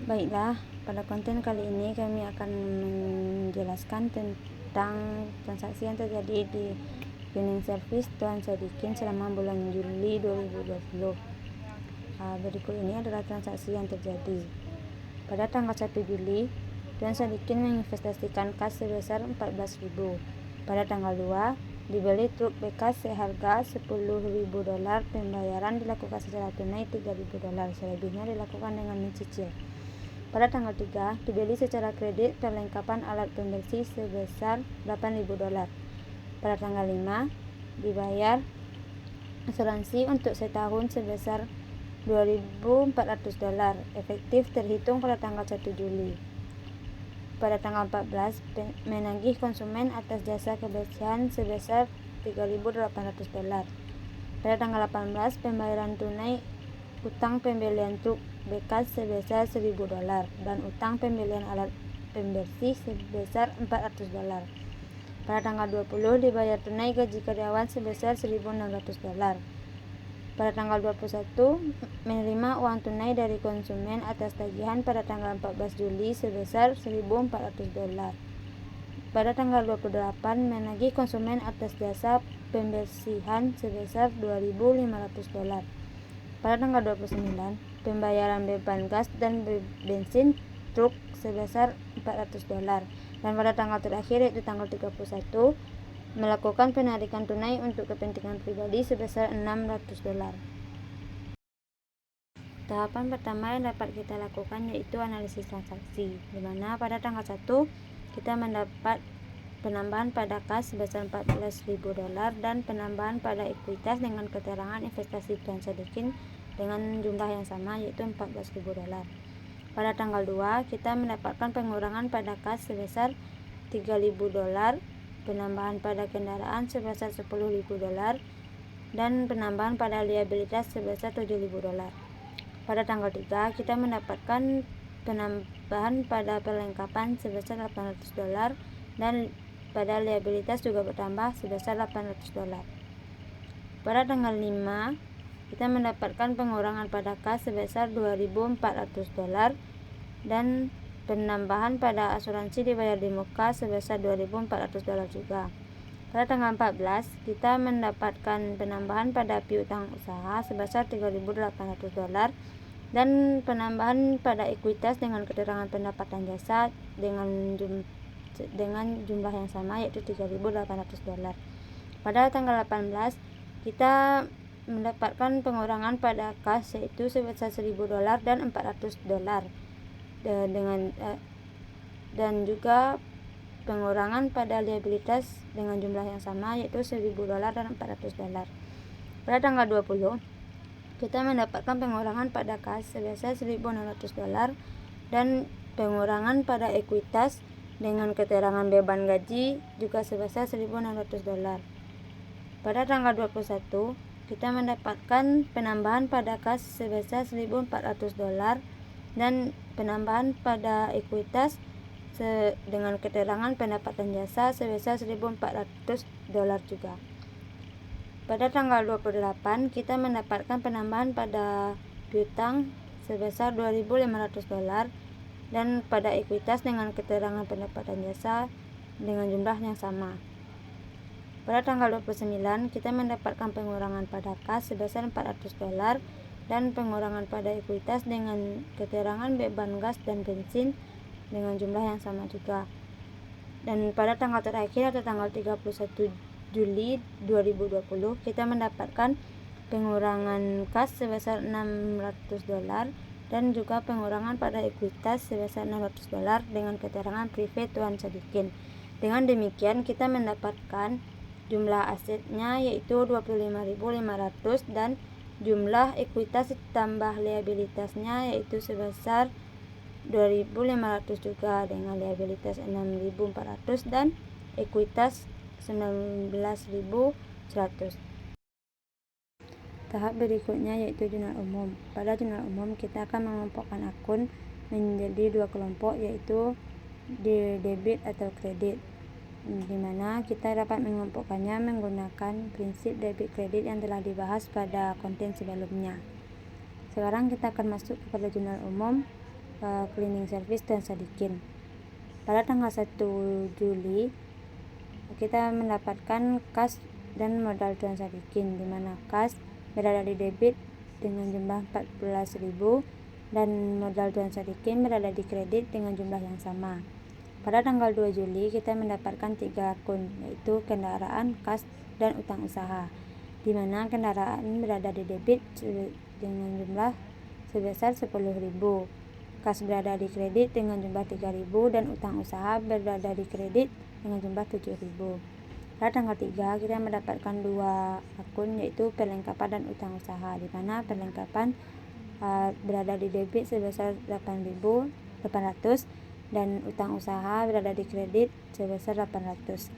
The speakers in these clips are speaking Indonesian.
Baiklah, pada konten kali ini kami akan menjelaskan tentang transaksi yang terjadi di cleaning service Tuan Sadikin selama bulan Juli 2020. Berikut ini adalah transaksi yang terjadi. Pada tanggal 1 Juli, Tuan Sadikin menginvestasikan kas sebesar 14.000. Pada tanggal 2, dibeli truk bekas seharga $10.000. Pembayaran dilakukan secara tunai $3.000. Selebihnya dilakukan dengan mencicil. Pada tanggal 3, dibeli secara kredit perlengkapan alat pembersih sebesar $8.000. Pada tanggal 5, dibayar asuransi untuk setahun sebesar $2.400, efektif terhitung pada tanggal 1 Juli. Pada tanggal 14, menagih konsumen atas jasa kebersihan sebesar $3.800. Pada tanggal 18, pembayaran tunai utang pembelian truk bekas sebesar $1.000 dan utang pembelian alat pembersih sebesar $400. Pada tanggal 20, dibayar tunai gaji karyawan sebesar $1.600. Pada tanggal 21, menerima uang tunai dari konsumen atas tagihan pada tanggal 14 Juli sebesar $1.400. Pada tanggal 28, menagih konsumen atas jasa pembersihan sebesar $2.500. Pada tanggal 29, pembayaran beban gas dan bensin truk sebesar $400. Dan pada tanggal terakhir, yaitu tanggal 31, melakukan penarikan tunai untuk kepentingan pribadi sebesar $600. Tahapan pertama yang dapat kita lakukan yaitu analisis transaksi, di mana pada tanggal 1 kita mendapat penambahan pada kas sebesar $14.000 dan penambahan pada ekuitas dengan keterangan investasi Tuan Sadikin dengan jumlah yang sama yaitu $14.000. Pada tanggal 2, kita mendapatkan pengurangan pada kas sebesar $3.000, penambahan pada kendaraan sebesar $10.000 dan penambahan pada liabilitas sebesar $7.000. Pada tanggal 3, kita mendapatkan penambahan pada perlengkapan sebesar $800 dan pada liabilitas juga bertambah sebesar $800. Pada tanggal 5, kita mendapatkan pengurangan pada kas sebesar $2.400 dan penambahan pada asuransi dibayar di muka sebesar $2.400 juga. Pada tanggal 14, kita mendapatkan penambahan pada piutang usaha sebesar $3.800 dan penambahan pada ekuitas dengan keterangan pendapatan jasa dengan jumlah yang sama yaitu $3.800. Pada tanggal 18, kita mendapatkan pengurangan pada kas yaitu sebesar $1.000 dan $400 dan juga pengurangan pada liabilitas dengan jumlah yang sama yaitu $1.000 dan $400. Pada tanggal 20, kita mendapatkan pengurangan pada kas sebesar $1.600 dan pengurangan pada ekuitas dengan keterangan beban gaji juga sebesar $1.600. Pada tanggal 21, kita mendapatkan penambahan pada kas sebesar $1.400 dan penambahan pada ekuitas dengan keterangan pendapatan jasa sebesar $1.400 juga. Pada tanggal 28, kita mendapatkan penambahan pada piutang sebesar $2.500 dan pada ekuitas dengan keterangan pendapatan jasa dengan jumlah yang sama. Pada tanggal 29, kita mendapatkan pengurangan pada kas sebesar $400 dan pengurangan pada ekuitas dengan keterangan beban gas dan bensin dengan jumlah yang sama juga. Dan pada tanggal terakhir atau tanggal 31 Juli 2020, kita mendapatkan pengurangan kas sebesar $600 dan juga pengurangan pada ekuitas sebesar $600 dengan keterangan privé Tuan Sadikin. Dengan demikian, kita mendapatkan jumlah asetnya yaitu $25.500 dan jumlah ekuitas tambah liabilitasnya yaitu sebesar $2.500 juga dengan liabilitas $6.400 dan ekuitas $19.100. Tahap berikutnya yaitu jurnal umum. Pada jurnal umum, kita akan mengelompokkan akun menjadi dua kelompok yaitu debit atau kredit, di mana kita dapat mengelompokkannya menggunakan prinsip debit kredit yang telah dibahas pada konten sebelumnya. Sekarang kita akan masuk kepada jurnal umum cleaning service Tuan Sadikin. Pada tanggal 1 Juli kita mendapatkan kas dan modal Tuan Sadikin, di mana kas berada di debit dengan jumlah 14.000 dan modal Tuan Sadikin berada di kredit dengan jumlah yang sama. Pada tanggal 2 Juli kita mendapatkan 3 akun, yaitu kendaraan, kas, dan utang usaha, di mana kendaraan berada di debit dengan jumlah sebesar 10.000, kas berada di kredit dengan jumlah 3.000 dan utang usaha berada di kredit dengan jumlah 7.000. Pada tanggal 3 kita mendapatkan 2 akun, yaitu perlengkapan dan utang usaha, di mana perlengkapan berada di debit sebesar 8.800 dan utang usaha berada di kredit sebesar 800.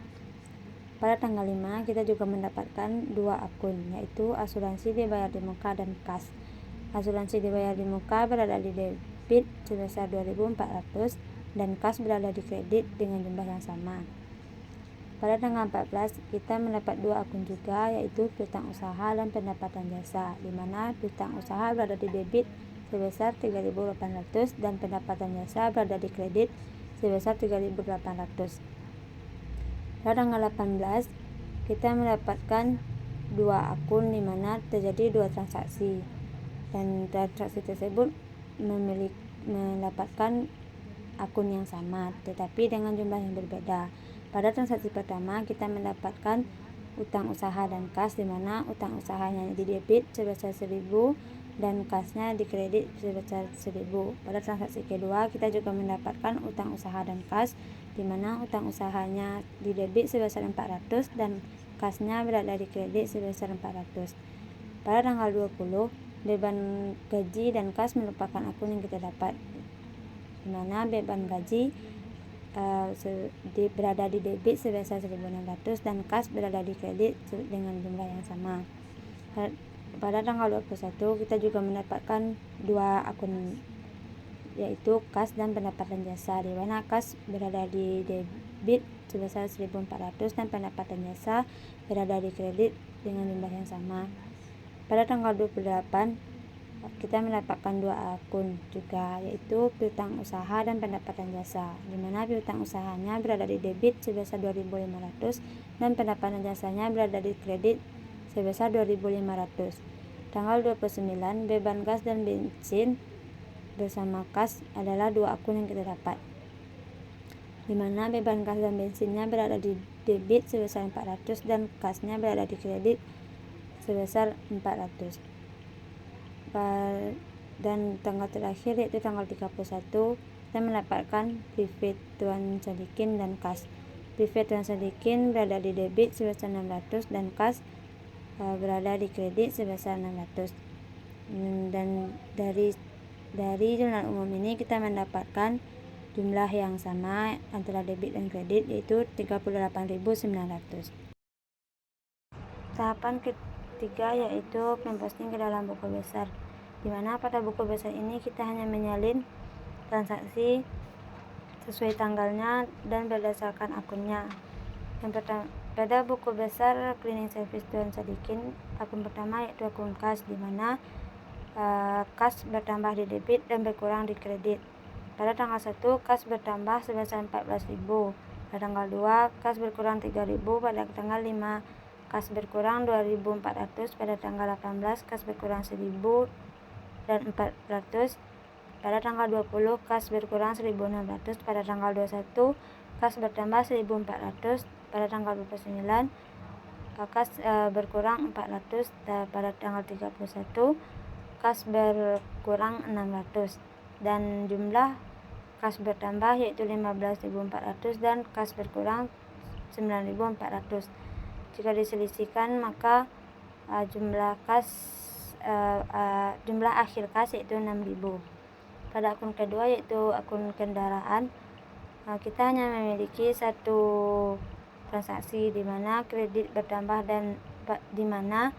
Pada tanggal 5 kita juga mendapatkan 2 akun, yaitu asuransi dibayar di muka dan kas. Asuransi dibayar di muka berada di debit sebesar 2.400 dan kas berada di kredit dengan jumlah yang sama. Pada tanggal 14 kita mendapat 2 akun juga, yaitu piutang usaha dan pendapatan jasa, di mana piutang usaha berada di debit sebesar 3.800 dan pendapatan jasa berada di kredit sebesar 3.800. Pada tanggal 18 kita mendapatkan 2 akun, di mana terjadi 2 transaksi, dan transaksi tersebut mendapatkan akun yang sama tetapi dengan jumlah yang berbeda. Pada transaksi pertama kita mendapatkan utang usaha dan kas, di mana utang usahanya di debit sebesar 1.000 dan kasnya di kredit sebesar 1.000. Pada transaksi kedua kita juga mendapatkan utang usaha dan kas, di mana utang usahanya di debit sebesar 400 dan kasnya berada di kredit sebesar 400. Pada tanggal 20 beban gaji dan kas merupakan akun yang kita dapat, di mana beban gaji berada di debit sebesar 1.600 dan kas berada di kredit dengan jumlah yang sama. Pada tanggal 21 kita juga mendapatkan 2 akun, yaitu kas dan pendapatan jasa, di mana kas berada di debit sebesar 1.400 dan pendapatan jasa berada di kredit dengan jumlah yang sama. Pada tanggal 28 kita mendapatkan 2 akun juga, yaitu piutang usaha dan pendapatan jasa, di mana piutang usahanya berada di debit sebesar 2.500 dan pendapatan jasanya berada di kredit sebesar 2.500. Tanggal 29 beban gas dan bensin bersama kas adalah 2 akun yang kita dapat, di mana beban gas dan bensinnya berada di debit sebesar 400 dan kasnya berada di kredit sebesar 400. Dan tanggal terakhir yaitu tanggal 31 kita mendapatkan prepaid Tuan Sadikin dan kas. Prepaid Tuan Sadikin berada di debit sebesar 600 dan kas berada di kredit sebesar 600. Dan dari jumlah umum ini kita mendapatkan jumlah yang sama antara debit dan kredit, yaitu 38.900. Tahapan ketiga yaitu memposting ke dalam buku besar, di mana pada buku besar ini kita hanya menyalin transaksi sesuai tanggalnya dan berdasarkan akunnya. Yang pertama, pada buku besar cleaning service Tuan Sadikin, akun pertama yaitu akun kas, di mana kas bertambah di debit dan berkurang di kredit. Pada tanggal 1 kas bertambah sebesar 14.000. Pada tanggal 2 kas berkurang 3.000. Pada tanggal 5 kas berkurang 2.400. Pada tanggal 18 kas berkurang 1.000 dan 400. Pada tanggal 20 kas berkurang 1.600. Pada tanggal 21 kas bertambah 1.400. Pada tanggal 29 kas berkurang 400. Pada tanggal 31 kas berkurang 600 dan jumlah kas bertambah yaitu 15.400 dan kas berkurang 9.400. Jika diselisihkan maka jumlah akhir kas yaitu 6.000. Pada akun kedua yaitu akun kendaraan, kita hanya memiliki 1 transaksi, di mana kredit bertambah dan di mana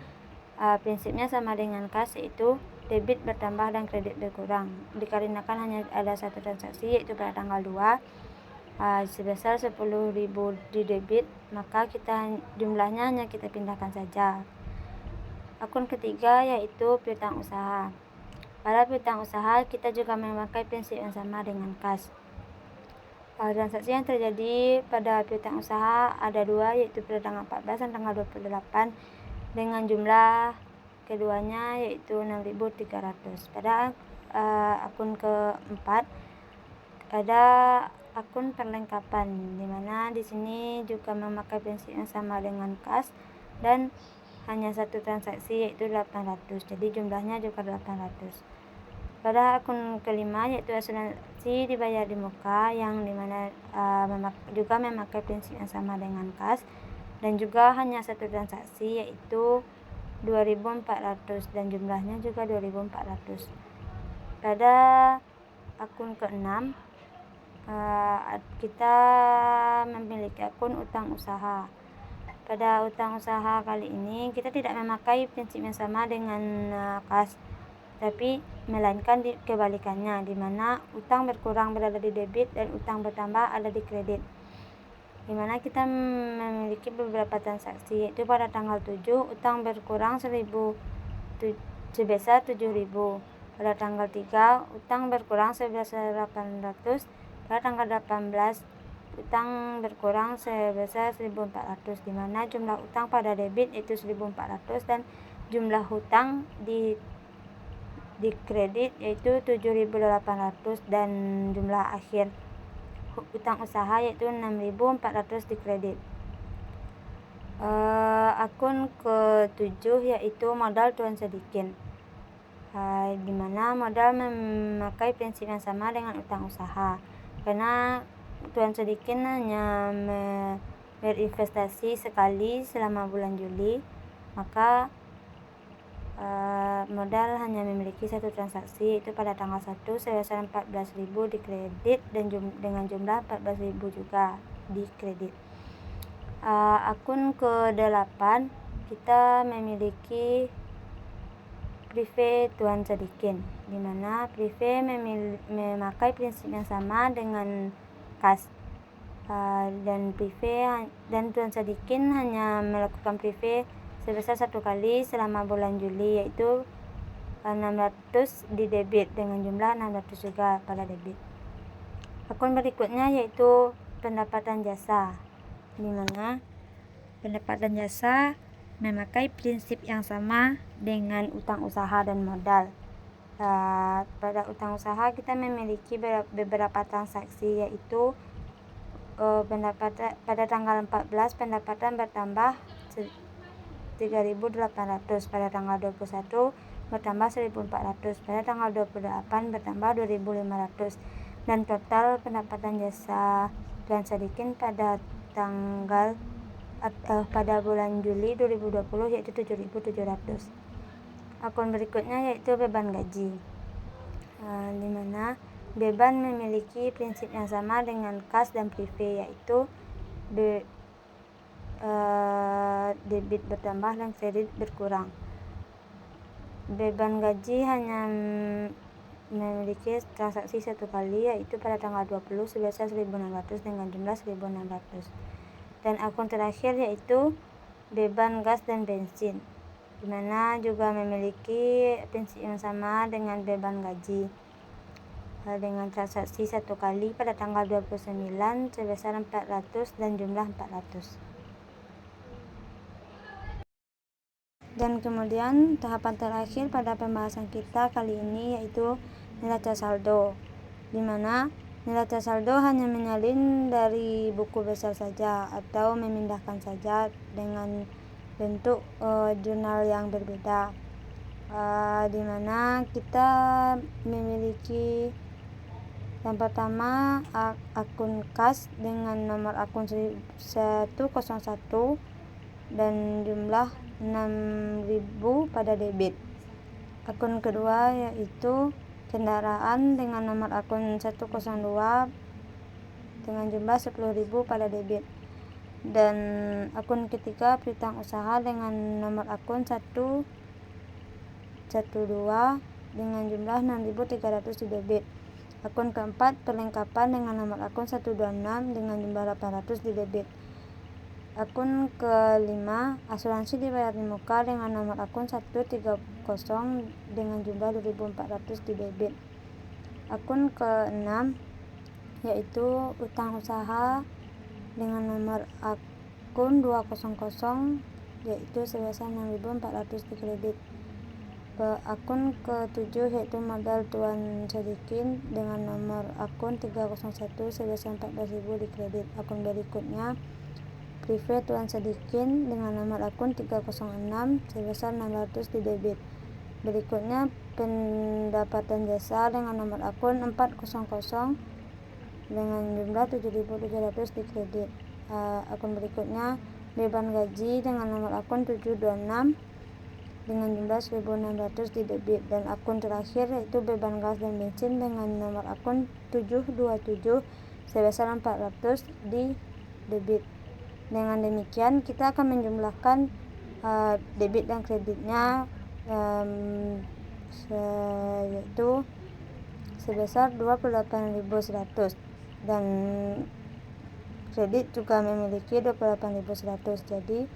prinsipnya sama dengan kas, yaitu debit bertambah dan kredit berkurang. Dikarenakan hanya ada 1 transaksi yaitu pada tanggal 2 sebesar 10.000 di debit, maka jumlahnya hanya kita pindahkan saja. Akun ketiga yaitu piutang usaha. Pada piutang usaha kita juga memakai prinsip yang sama dengan kas. Transaksi yang terjadi pada piutang usaha ada dua, yaitu pada tanggal 14 dan tanggal 28 dengan jumlah keduanya yaitu 6.300. Pada akun keempat ada akun perlengkapan, di mana di sini juga memakai prinsip yang sama dengan kas dan hanya satu transaksi yaitu 800, jadi jumlahnya juga 800. Pada akun kelima yaitu asuransi dibayar di muka, yang dimana juga memakai prinsip yang sama dengan kas dan juga hanya satu transaksi yaitu 2.400 dan jumlahnya juga 2.400. Pada akun keenam kita memiliki akun utang usaha. Pada utang usaha kali ini kita tidak memakai prinsip yang sama dengan kas, tapi melainkan kebalikannya, di mana utang berkurang berada di debit dan utang bertambah ada di kredit. Di mana kita memiliki beberapa transaksi, yaitu pada tanggal 7 utang berkurang sebesar 7.000. Pada tanggal 3 utang berkurang sebesar 800. Pada tanggal 18 utang berkurang sebesar 1.400, di mana jumlah utang pada debit itu 1.400 dan jumlah hutang di kredit yaitu 7.800 dan jumlah akhir utang usaha yaitu 6.400 di kredit. Akun ke-7 yaitu modal Tuan Sodikin, di mana modal memakai prinsip yang sama dengan utang usaha, karena Tuan Sodikin hanya berinvestasi sekali selama bulan Juli, maka modal hanya memiliki satu transaksi, yaitu pada tanggal 1 sebesar 14.000 di kredit dan dengan jumlah 14.000 juga di kredit. Akun ke-8 kita memiliki Prive Tuan Sodikin, di mana Prive memakai prinsip yang sama dengan kas, dan Prive dan Tuan Sodikin hanya melakukan Prive sebesar satu kali selama bulan Juli, yaitu 600 di debit dengan jumlah 600 juga pada debit. Akun berikutnya yaitu pendapatan jasa, di mana pendapatan jasa memakai prinsip yang sama dengan utang usaha dan modal. Pada utang usaha kita memiliki beberapa transaksi, yaitu pada tanggal 14 pendapatan bertambah 3.800, pada tanggal 21 bertambah 1.400, pada tanggal 28 bertambah 2.500, dan total pendapatan jasa Tuan Sodikin pada bulan Juli 2020 yaitu 7.700. Akun berikutnya yaitu beban gaji, di mana beban memiliki prinsip yang sama dengan kas dan Prive, yaitu debit bertambah dan kredit berkurang. Beban gaji hanya memiliki transaksi satu kali, yaitu pada tanggal 20 sebesar 1.600 dengan jumlah 1.600. Dan akun terakhir yaitu beban gas dan bensin, di mana juga memiliki prinsip yang sama dengan beban gaji, dengan transaksi satu kali pada tanggal 29 sebesar 400 dan jumlah 400. Dan kemudian tahapan terakhir pada pembahasan kita kali ini yaitu neraca saldo, di mana neraca saldo hanya menyalin dari buku besar saja atau memindahkan saja dengan bentuk jurnal yang berbeda, di mana kita memiliki yang pertama akun kas dengan nomor akun 101 dan jumlah 6.000 pada debit. Akun kedua yaitu kendaraan dengan nomor akun 102 dengan jumlah 10.000 pada debit. Dan akun ketiga piutang usaha dengan nomor akun 112 dengan jumlah 6.300 di debit. Akun keempat perlengkapan dengan nomor akun 126 dengan jumlah 800 di debit. Akun kelima, asuransi dibayar di muka dengan nomor akun 130 dengan jumlah 2.400 di debit. Akun keenam yaitu utang usaha dengan nomor akun 200 yaitu sebesar 6.400 di kredit. Akun ketujuh yaitu modal Tuan Sadikin dengan nomor akun 301 sebesar 14.000 di kredit. Akun berikutnya Prive Tuan Sadikin dengan nomor akun 306 sebesar 600 di debit. Berikutnya pendapatan jasa dengan nomor akun 400 dengan jumlah 7.700 di kredit. Akun berikutnya beban gaji dengan nomor akun 726 dengan jumlah 1.600 di debit. Dan akun terakhir yaitu beban gas dan bensin dengan nomor akun 727 sebesar 400 di debit. Dengan demikian kita akan menjumlahkan debit dan kreditnya yaitu sebesar 28.100 dan kredit juga memiliki 28.100. Jadi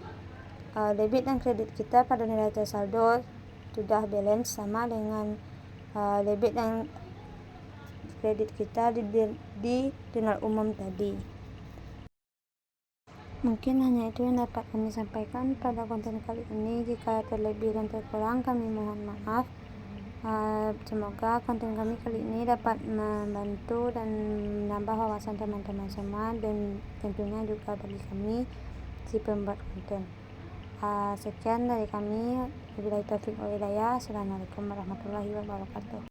debit dan kredit kita pada neraca saldo sudah balance sama dengan debit dan kredit kita di jurnal umum tadi. Mungkin hanya itu yang dapat kami sampaikan pada konten kali ini. Jika terlebih dan terkurang kami mohon maaf. Semoga konten kami kali ini dapat membantu dan menambah wawasan teman-teman semua dan tentunya juga bagi kami si pembuat konten. Sekian dari kami. Wabillahi taufiq wal hidayah. Assalamualaikum warahmatullahi wabarakatuh.